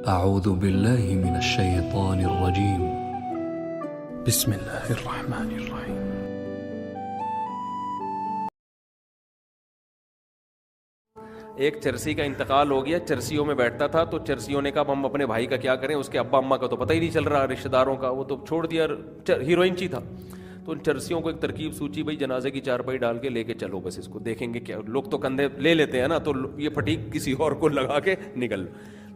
اعوذ باللہ من الشیطان الرجیم بسم اللہ الرحمن الرحیم. ایک چرسی کا انتقال ہو گیا, چرسیوں میں بیٹھتا تھا, تو چرسیوں نے کہا ہم اپنے بھائی کا کیا کریں, اس کے ابا اماں کا تو پتہ ہی نہیں چل رہا, رشتہ داروں کا, وہ تو چھوڑ دیا, ہیروئن چی تھا. تو ان چرسیوں کو ایک ترکیب سوچی, بھائی جنازے کی چارپائی ڈال کے لے کے چلو, بس اس کو دیکھیں گے کیا, لوگ تو کندھے لے لیتے ہیں نا, تو یہ پھٹیک کسی اور کو لگا کے نکل.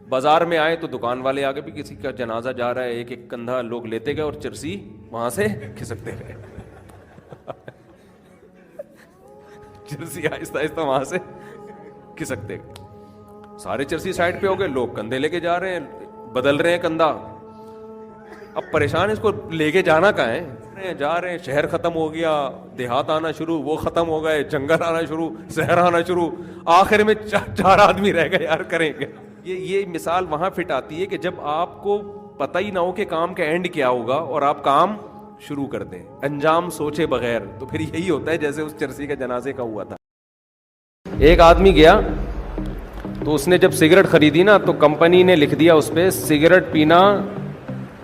بازار میں آئے تو دکان والے آگے بھی کسی کا جنازہ جا رہا ہے, ایک ایک کندھا لوگ لیتے گئے اور چرسی وہاں سے کھسکتے گئے. چرسی آہستہ آہستہ وہاں سے کھسکتے گئے, سارے چرسی سائڈ پہ ہو گئے, لوگ کندھے لے کے جا رہے ہیں, بدل رہے ہیں کندھا. اب پریشان, اس کو لے کے جانا کہاں ہے, جا رہے ہیں, شہر ختم ہو گیا, دیہات آنا شروع, وہ ختم ہو گئے, جنگل آنا شروع, شہر آنا شروع, آخر میں چار آدمی رہ گئے, یار کریں گے. یہ مثال وہاں فٹ آتی ہے کہ جب آپ کو پتہ ہی نہ ہو کہ کام کا اینڈ کیا ہوگا اور آپ کام شروع کر دیں انجام سوچے بغیر, تو پھر یہی ہوتا ہے جیسے اس چرسی کا جنازے کا ہوا تھا. ایک آدمی گیا تو اس نے جب سگریٹ خریدی نا, تو کمپنی نے لکھ دیا اس پہ,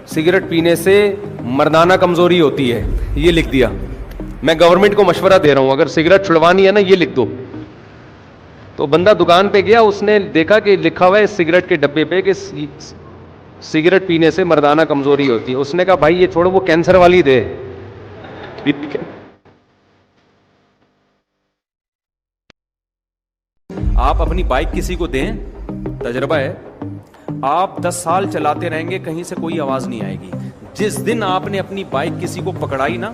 سگریٹ پینے سے مردانہ کمزوری ہوتی ہے, یہ لکھ دیا. میں گورنمنٹ کو مشورہ دے رہا ہوں, اگر سگریٹ چھڑوانی ہے نا یہ لکھ دو. تو بندہ دکان پہ گیا, اس نے دیکھا کہ لکھا ہوا ہے سگریٹ کے ڈبے پہ کہ سگریٹ پینے سے مردانہ کمزوری ہوتی ہے. اس نے کہا بھائی یہ چھوڑو, وہ کینسر والی دے. آپ اپنی بائک کسی کو دیں, تجربہ ہے, آپ 10 سال چلاتے رہیں گے, کہیں سے کوئی آواز نہیں آئے گی. جس دن آپ نے اپنی بائک کسی کو پکڑائی نا,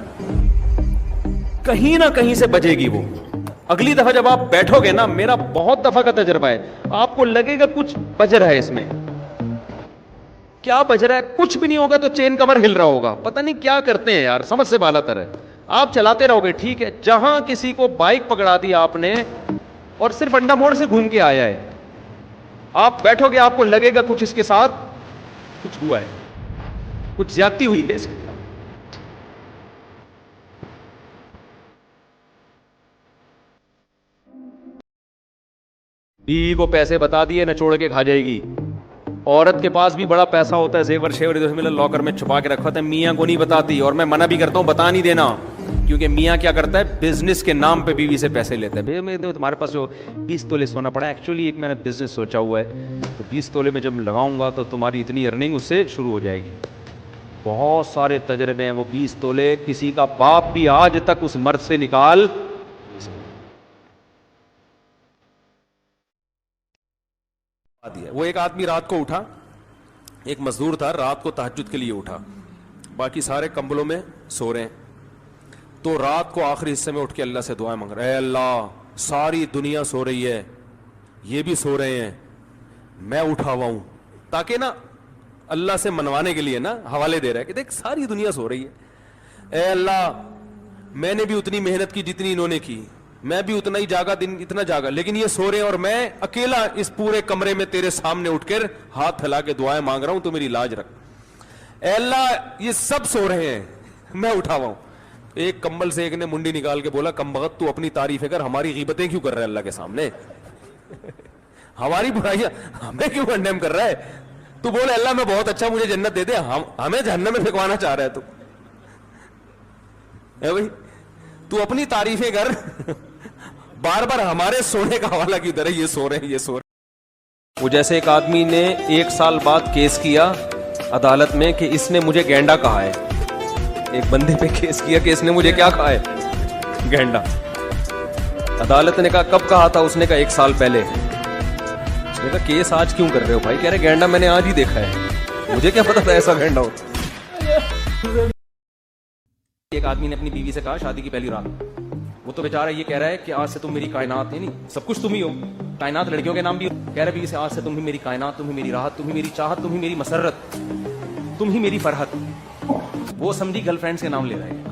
کہیں نہ کہیں سے بجے گی وہ. اگلی دفعہ جب آپ بیٹھو گے نا, میرا بہت دفعہ کا تجربہ ہے, آپ کو لگے گا کچھ بج رہا ہے اس میں. کیا بج رہا ہے, کچھ بھی نہیں ہوگا, تو چین کور ہل رہا ہوگا, پتہ نہیں کیا کرتے ہیں یار, سمجھ سے بالا تر ہے. آپ چلاتے رہو گے, ٹھیک ہے. جہاں کسی کو بائک پکڑا دی آپ نے اور صرف انڈا موڑ سے گھوم کے آیا ہے, آپ بیٹھو گے, آپ کو لگے گا کچھ اس کے ساتھ کچھ ہوا ہے, کچھ زیادتی ہوئی ہے. بیوی کو پیسے بتا دیے, نہ چھوڑ کے کھا جائے گی. عورت کے پاس بھی بڑا پیسہ ہوتا ہے, زیور شیور لاکر میں چھپا کے رکھا ہوتا ہے, میاں کو نہیں بتاتی, اور میں منع بھی کرتا ہوں بتا نہیں دینا, کیونکہ میاں کیا کرتا ہے, بزنس کے نام پہ بیوی سے پیسے لیتا ہے. میں تمہارے پاس جو 20 تولے سونا پڑا ہے, ایکچولی ایک میں نے بزنس سوچا ہوا ہے, تو 20 تولے میں جب لگاؤں گا تو تمہاری اتنی ارننگ اس سے شروع ہو جائے گی. بہت سارے تجربے ہیں. وہ 20 تولے کسی کا باپ بھی آج تک اس مرد سے نکال. وہ ایک آدمی رات کو اٹھا, ایک مزدور تھا, رات کو تہجد کے لیے اٹھا, باقی سارے کمبلوں میں سو رہے ہیں, تو رات کو آخری حصے میں اٹھ کے اللہ سے دعائیں مانگ رہا ہے, اے اللہ ساری دنیا سو رہی ہے, یہ بھی سو رہے ہیں, میں اٹھا ہوا ہوں, تاکہ نا اللہ سے منوانے کے لیے نا حوالے دے رہا ہے کہ دیکھ ساری دنیا سو رہی ہے, اے اللہ میں نے بھی اتنی محنت کی جتنی انہوں نے کی, میں بھی اتنا ہی جاگا, دن اتنا جاگا, لیکن یہ سو رہے ہیں, اور میں اکیلا اس پورے کمرے میں تیرے سامنے اٹھ کر ہاتھ پھیلا کے دعائیں مانگ رہا ہوں, تو میری لاج رکھ. اے اللہ یہ سب سو رہے ہیں, میں اٹھا ہوا ہوں. ایک کمبل سے ایک نے منڈی نکال کے بولا, کم بخت تو اپنی تعریفیں کر, ہماری غیبتیں کیوں کر رہا ہے اللہ کے سامنے, ہماری برائیاں ہمیں کیوں کنڈیم کر رہا ہے, تو بولے اللہ میں بہت اچھا, مجھے جنت دے دے, ہمیں جہنم میں پھینکوانا چاہ رہا ہے تو. اے بھائی تو اپنی تعریفیں کر, بار بار ہمارے سونے کا حوالہ کیوں دے رہے, یہ سو رہے ہیں, یہ سو رہے ہیں. وہ جیسے ایک آدمی نے 1 سال بعد کیس کیا عدالت میں کہ اس نے مجھے گینڈا کہا ہے. ایک بندے پہ کیس کیا کہ اس نے مجھے کیا کہا ہے, گینڈا. عدالت نے کہا کب کہا تھا, اس نے کہا 1 سال پہلے. اس نے کہا کیس آج کیوں کر رہے ہو بھائی, کہہ رہے گینڈا میں نے آج ہی دیکھا ہے, مجھے کیا پتا تھا ایسا گینڈا ہو. ایک آدمی نے اپنی بیوی سے کہا شادی کی پہلی رات, وہ تو بیچارہ یہ کہہ رہا ہے کہ آج سے تم میری کائنات, نہیں سب کچھ تم ہی ہو, کائنات لڑکیوں کے نام بھی ہو. کہہ رہے بیوی سے آج سے تم ہی میری کائنات, تم ہی میری راحت, تم ہی میری چاہت, تم ہی میری مسرت, تم ہی میری فرحت. وہ سمجھی گرل فرینڈس کے نام لے رہے ہیں.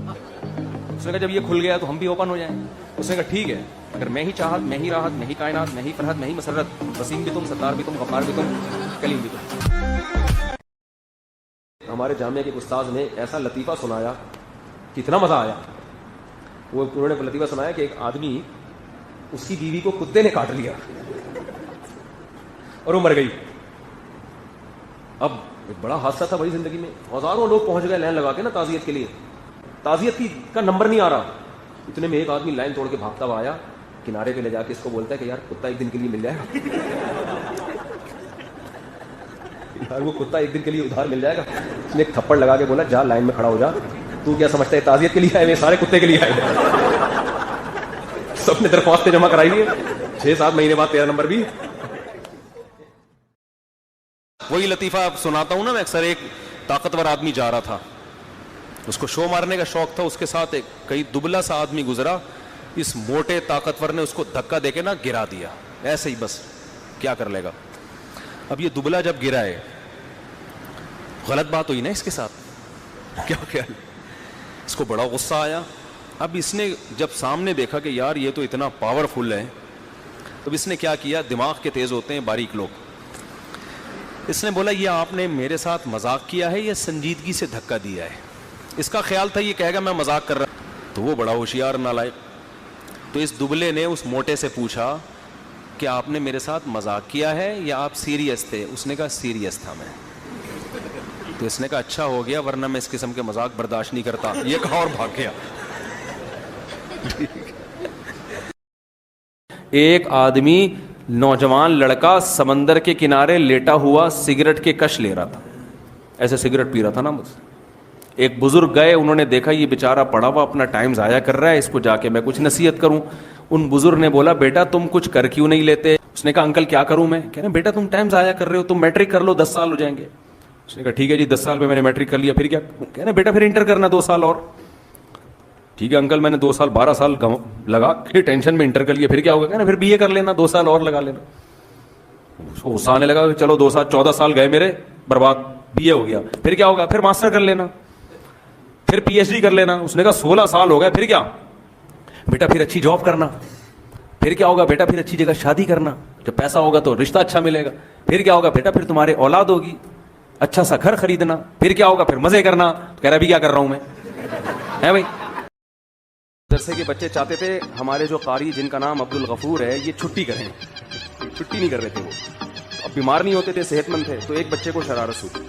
اس نے کہا جب یہ کھل گیا تو ہم بھی اوپن ہو جائیں. اس نے کہا ٹھیک ہے, اگر میں ہی چاہت, میں ہی راحت, میں ہی کائنات, میں ہی فرحت, میں ہی مسرت, وسیم بھی تم, ستار بھی تم, غفار بھی تم, کلیم بھی تم. ہمارے جامعہ کے استاذ نے ایسا لطیفہ سنایا, کتنا مزہ آیا. وہ انہوں نے لطیفہ سنایا کہ ایک آدمی, اس کی بیوی کو کتے نے کاٹ لیا اور وہ مر گئی. اب ایک بڑا حادثہ تھا بھائی زندگی میں, ہزاروں لوگ پہنچ گئے لائن لگا کے نا تعزیت کے لیے, تعزیت کا نمبر نہیں آ رہا. اتنے میں ایک آدمی لائن توڑ کے بھاگتا ہوا آیا, کنارے پہ لے جا کے اس کو بولتا ہے کہ یار کتا ایک دن کے لیے مل جائے گا, یار وہ کتا ایک دن کے لیے ادھار مل جائے گا. اس نے ایک تھپڑ لگا کے بولا جا لائن میں کھڑا ہو جا, تو کیا سمجھتا ہے تعزیت کے لیے آئے ہوئے سارے کتے کے لیے آئے ہوئے. سب نے درخواستیں جمع کرائی ہوئی ہیں, 6-7 مہینے بعد 13 نمبر بھی. وہی لطیفہ سناتا ہوں نا میں اکثر. ایک طاقتور آدمی جا رہا تھا, اس کو شو مارنے کا شوق تھا, اس کے ساتھ ایک کئی دبلا سا آدمی گزرا, اس موٹے طاقتور نے اس کو دھکا دے کے نا گرا دیا ایسے ہی, بس کیا کر لے گا. اب یہ دبلا جب گرا ہے, غلط بات ہوئی نا اس کے ساتھ, کیا اس کو بڑا غصہ آیا. اب اس نے جب سامنے دیکھا کہ یار یہ تو اتنا پاورفل ہے, تو اس نے کیا کیا, دماغ کے تیز ہوتے ہیں باریک لوگ, اس نے بولا یہ آپ نے میرے ساتھ مذاق کیا ہے یا سنجیدگی سے دھکا دیا ہے. اس کا خیال تھا یہ کہے گا میں مذاق کر رہا, تو وہ بڑا ہوشیار نالائق. تو اس دبلے نے اس موٹے سے پوچھا کہ آپ نے میرے ساتھ مذاق کیا ہے یا آپ سیریس تھے. اس نے کہا سیریس تھا میں. تو اس نے کہا اچھا ہو گیا, ورنہ میں اس قسم کے مذاق برداشت نہیں کرتا. یہ کہا اور بھاگ گیا. ایک آدمی نوجوان لڑکا سمندر کے کنارے لیٹا ہوا سگریٹ کے کش لے رہا تھا, ایسے سگریٹ پی رہا تھا نا بس. ایک بزرگ گئے, انہوں نے دیکھا یہ بیچارہ پڑا ہوا اپنا ٹائم ضائع کر رہا ہے, اس کو جا کے میں کچھ نصیحت کروں. ان بزرگ نے بولا بیٹا تم کچھ کر کیوں نہیں لیتے. اس نے کہا انکل کیا کروں میں. کہہ رہے بیٹا تم ٹائم ضائع کر رہے ہو, تم میٹرک کر لو 10 سال ہو جائیں گے. اس نے کہا ٹھیک ہے جی 10 سال میں نے میٹرک کر لیا, پھر کیا. کہہ رہے بیٹا پھر انٹر کرنا 2 سال اور. ٹھیک ہے انکل میں نے 2 سال 12 سال لگا کے ٹینشن میں انٹر کر لیا, پھر کیا ہوگا. کہنا پھر BA کر لینا 2 سال اور لگا لینا. اس کو غصہ آنے لگا کہ چلو 2 سال 14 سال گئے میرے برباد, BA ہو گیا, پھر کیا ہوگا, پھر ماسٹر کر لینا, پھر PhD کر لینا. اس نے کہا 16 سال ہو گئے, پھر کیا بیٹا پھر اچھی جاب کرنا, پھر کیا ہوگا بیٹا پھر اچھی جگہ شادی کرنا, جب پیسہ ہوگا تو رشتہ اچھا ملے گا, پھر کیا ہوگا بیٹا پھر تمہارے اولاد ہوگی, اچھا سا گھر خریدنا, پھر کیا ہوگا پھر مزے کرنا. کہہ رہا ابھی کیا کر رہا ہوں میں, ہے بھائی. جیسے کہ بچے چاہتے تھے ہمارے جو قاری جن کا نام عبد الغفور ہے یہ چھٹی کریں, چھٹی نہیں کر رہے تھے. وہ اب بیمار نہیں ہوتے تھے, صحت مند تھے. تو ایک بچے کو شرارت ہوئی,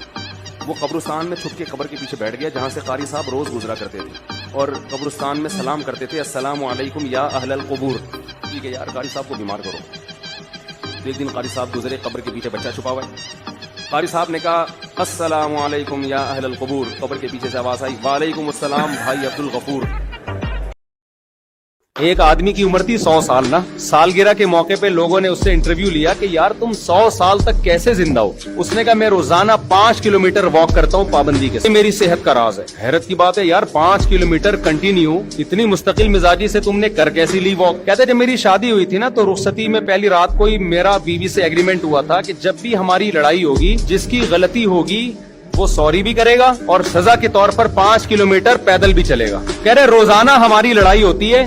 وہ قبرستان میں چھپ کے قبر کے پیچھے بیٹھ گیا جہاں سے قاری صاحب روز گزرا کرتے تھے, اور قبرستان میں سلام کرتے تھے السلام علیکم یا اہل القبور. ٹھیک ہے یار قاری صاحب کو بیمار کرو. تو ایک دن قاری صاحب گزرے, قبر کے پیچھے بچہ چھپا ہوا ہے. قاری صاحب نے کہا السلام علیکم یا اہل القبور. قبر کے پیچھے سے آواز آئی وعلیکم السلام بھائی عبد الغفور. ایک آدمی کی عمر تھی 100 سال نا. سالگرہ کے موقع پہ لوگوں نے اس سے انٹرویو لیا کہ یار تم 100 سال تک کیسے زندہ ہو. اس نے کہا میں روزانہ 5 کلومیٹر واک کرتا ہوں پابندی کے ساتھ, میری صحت کا راز ہے. حیرت کی بات ہے یار 5 کلومیٹر کنٹینیو اتنی مستقل مزاجی سے تم نے کر کیسی لی واک. کہتے جب میری شادی ہوئی تھی نا تو رخصتی میں پہلی رات کو ہی میرا بیوی سے ایگریمنٹ ہوا تھا کہ جب بھی ہماری لڑائی ہوگی جس کی غلطی ہوگی وہ سوری بھی کرے گا اور سزا کے طور پر 5 کلومیٹر پیدل بھی چلے گا. کہہ رہے روزانہ ہماری لڑائی ہوتی ہے,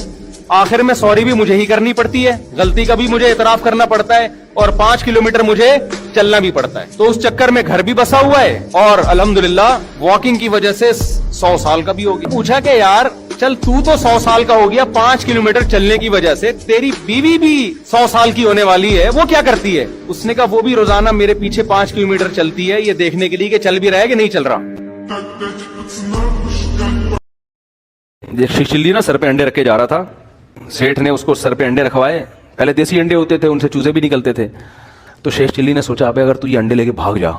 آخر میں سوری بھی مجھے ہی کرنی پڑتی ہے, غلطی کا بھی مجھے اعتراف کرنا پڑتا ہے, اور 5 کلومیٹر مجھے چلنا بھی پڑتا ہے. تو اس چکر میں گھر بھی بسا ہوا ہے اور الحمدللہ واکنگ کی وجہ سے 100 سال کا بھی ہو گیا. پوچھا کہ یار چل تو 100 سال کا ہو گیا 5 کلومیٹر چلنے کی وجہ سے, تیری بیوی بھی 100 سال کی ہونے والی ہے, وہ کیا کرتی ہے. اس نے کہا وہ بھی روزانہ میرے پیچھے 5 کلومیٹر چلتی ہے یہ دیکھنے کے لیے کہ چل بھی رہا ہے کہ نہیں چل رہا. چلی نا سر پہ انڈے رکھے جا رہا تھا, سیٹھ نے اس کو سر پہ انڈے رکھوائے. پہلے دیسی انڈے ہوتے تھے, ان سے چوزے بھی نکلتے تھے. تو شیخ چلی نے سوچا ابے اگر تو یہ انڈے لے کے بھاگ جا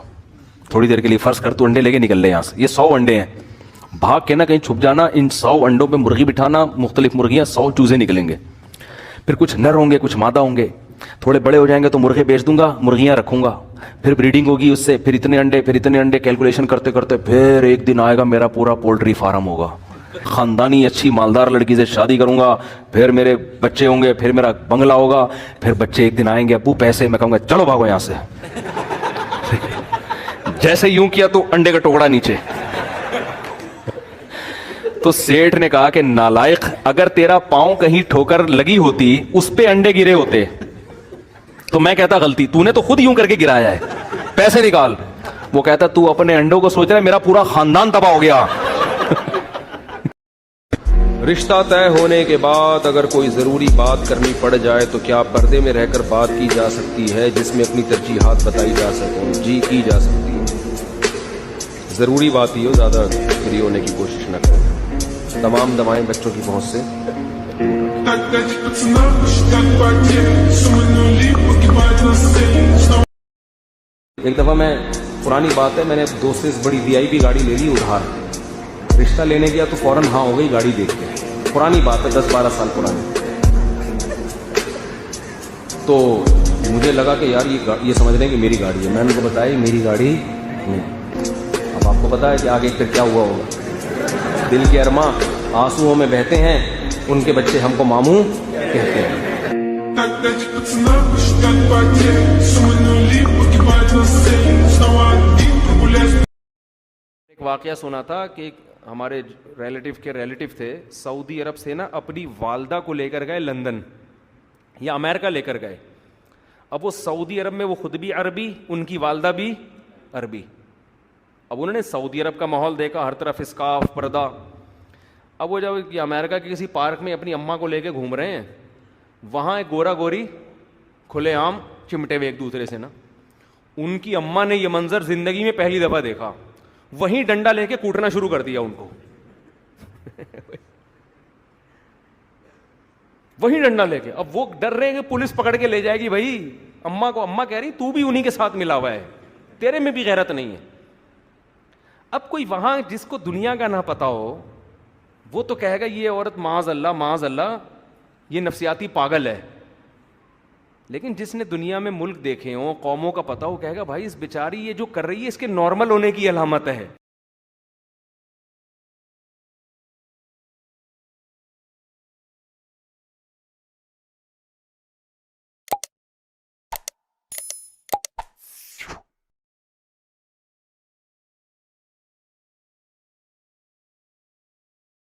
تھوڑی دیر کے لیے, فرض کر تو انڈے لے کے نکل لے یہاں سے, یہ 100 انڈے ہیں, بھاگ کے نا کہیں چھپ جانا, ان 100 انڈوں پہ مرغی بٹھانا, مختلف مرغیاں, 100 چوزے نکلیں گے. پھر کچھ نر ہوں گے کچھ مادہ ہوں گے, تھوڑے بڑے ہو جائیں گے تو مرغے بیچ دوں گا, مرغیاں رکھوں گا, پھر بریڈنگ ہوگی اس سے, پھر اتنے انڈے کیلکولیشن کرتے کرتے پھر ایک دن آئے گا میرا پورا پولٹری فارم ہوگا, خاندانی اچھی مالدار لڑکی سے شادی کروں گا, پھر میرے بچے ہوں گے, پھر میرا بنگلہ ہوگا, پھر بچے ایک دن آئیں گے ابو پیسے, میں کہوں گا چلو بھاگو یہاں سے. جیسے یوں کیا تو انڈے کا ٹکڑا نیچے. تو سیٹھ نے کہا کہ نالائق, اگر تیرا پاؤں کہیں ٹھوکر لگی ہوتی اس پہ انڈے گرے ہوتے تو میں کہتا غلطی, تو نے تو خود یوں کر کے گرایا ہے, پیسے نکال. وہ کہتا تو اپنے انڈوں کو سوچ رہا ہے میرا پورا خاندان تباہ ہو گیا. رشتہ طے ہونے کے بعد اگر کوئی ضروری بات کرنی پڑ جائے تو کیا پردے میں رہ کر بات کی جا سکتی ہے جس میں اپنی ترجیحات بتائی جا سکیں؟ جی کی جا سکتی ہے. ضروری بات ہی ہو, زیادہ فری ہونے کی کوشش نہ کریں. تمام دوائیں بچوں کی پہنچ سے. ایک دفعہ میں, پرانی بات ہے, میں نے دوست سے بڑی VIP گاڑی لے لی ادھار. رشتہ لینے گیا تو فوراً ہاں ہو گئی گاڑی دیکھ کے. پرانی بات ہے, 10-12 سال پرانی. تو مجھے لگا کہ یار یہ سمجھ رہے ہیں کہ میری گاڑی ہے. میں نے ان کو بتایا میری گاڑی نہیں. اب آپ کو پتا ہے کہ آگے پھر کیا ہوا ہوگا. دل کے ارماں آنسوؤں میں بہتے ہیں, ان کے بچے ہم کو ماموں کہتے ہیں. ایک واقعہ سنا تھا کہ ایک ہمارے ریلیٹیو تھے, سعودی عرب سے نا اپنی والدہ کو لے کر گئے لندن یا امریکہ لے کر گئے. اب وہ سعودی عرب میں وہ خود بھی عربی, ان کی والدہ بھی عربی. اب انہوں نے سعودی عرب کا ماحول دیکھا, ہر طرف اسکارف, پردہ. اب وہ جب امریکہ کے کسی پارک میں اپنی اماں کو لے کے گھوم رہے ہیں, وہاں ایک گورا گوری کھلے عام چمٹے ہوئے ایک دوسرے سے نا. ان کی اماں نے یہ منظر زندگی میں پہلی دفعہ دیکھا, وہیں ڈنڈا لے کے کوٹنا شروع کر دیا ان کو. وہیں ڈنڈا لے کے. اب وہ ڈر رہے ہیں کہ پولیس پکڑ کے لے جائے گی بھائی اماں کو. اماں کہہ رہی تو بھی انہی کے ساتھ ملا ہوا ہے, تیرے میں بھی غیرت نہیں ہے. اب کوئی وہاں جس کو دنیا کا نہ پتا ہو, وہ تو کہے گا یہ عورت معاذ اللہ یہ نفسیاتی پاگل ہے. لیکن جس نے دنیا میں ملک دیکھے ہوں, قوموں کا پتا ہو, کہے گا بھائی اس بیچاری یہ جو کر رہی ہے اس کے نارمل ہونے کی علامت ہے.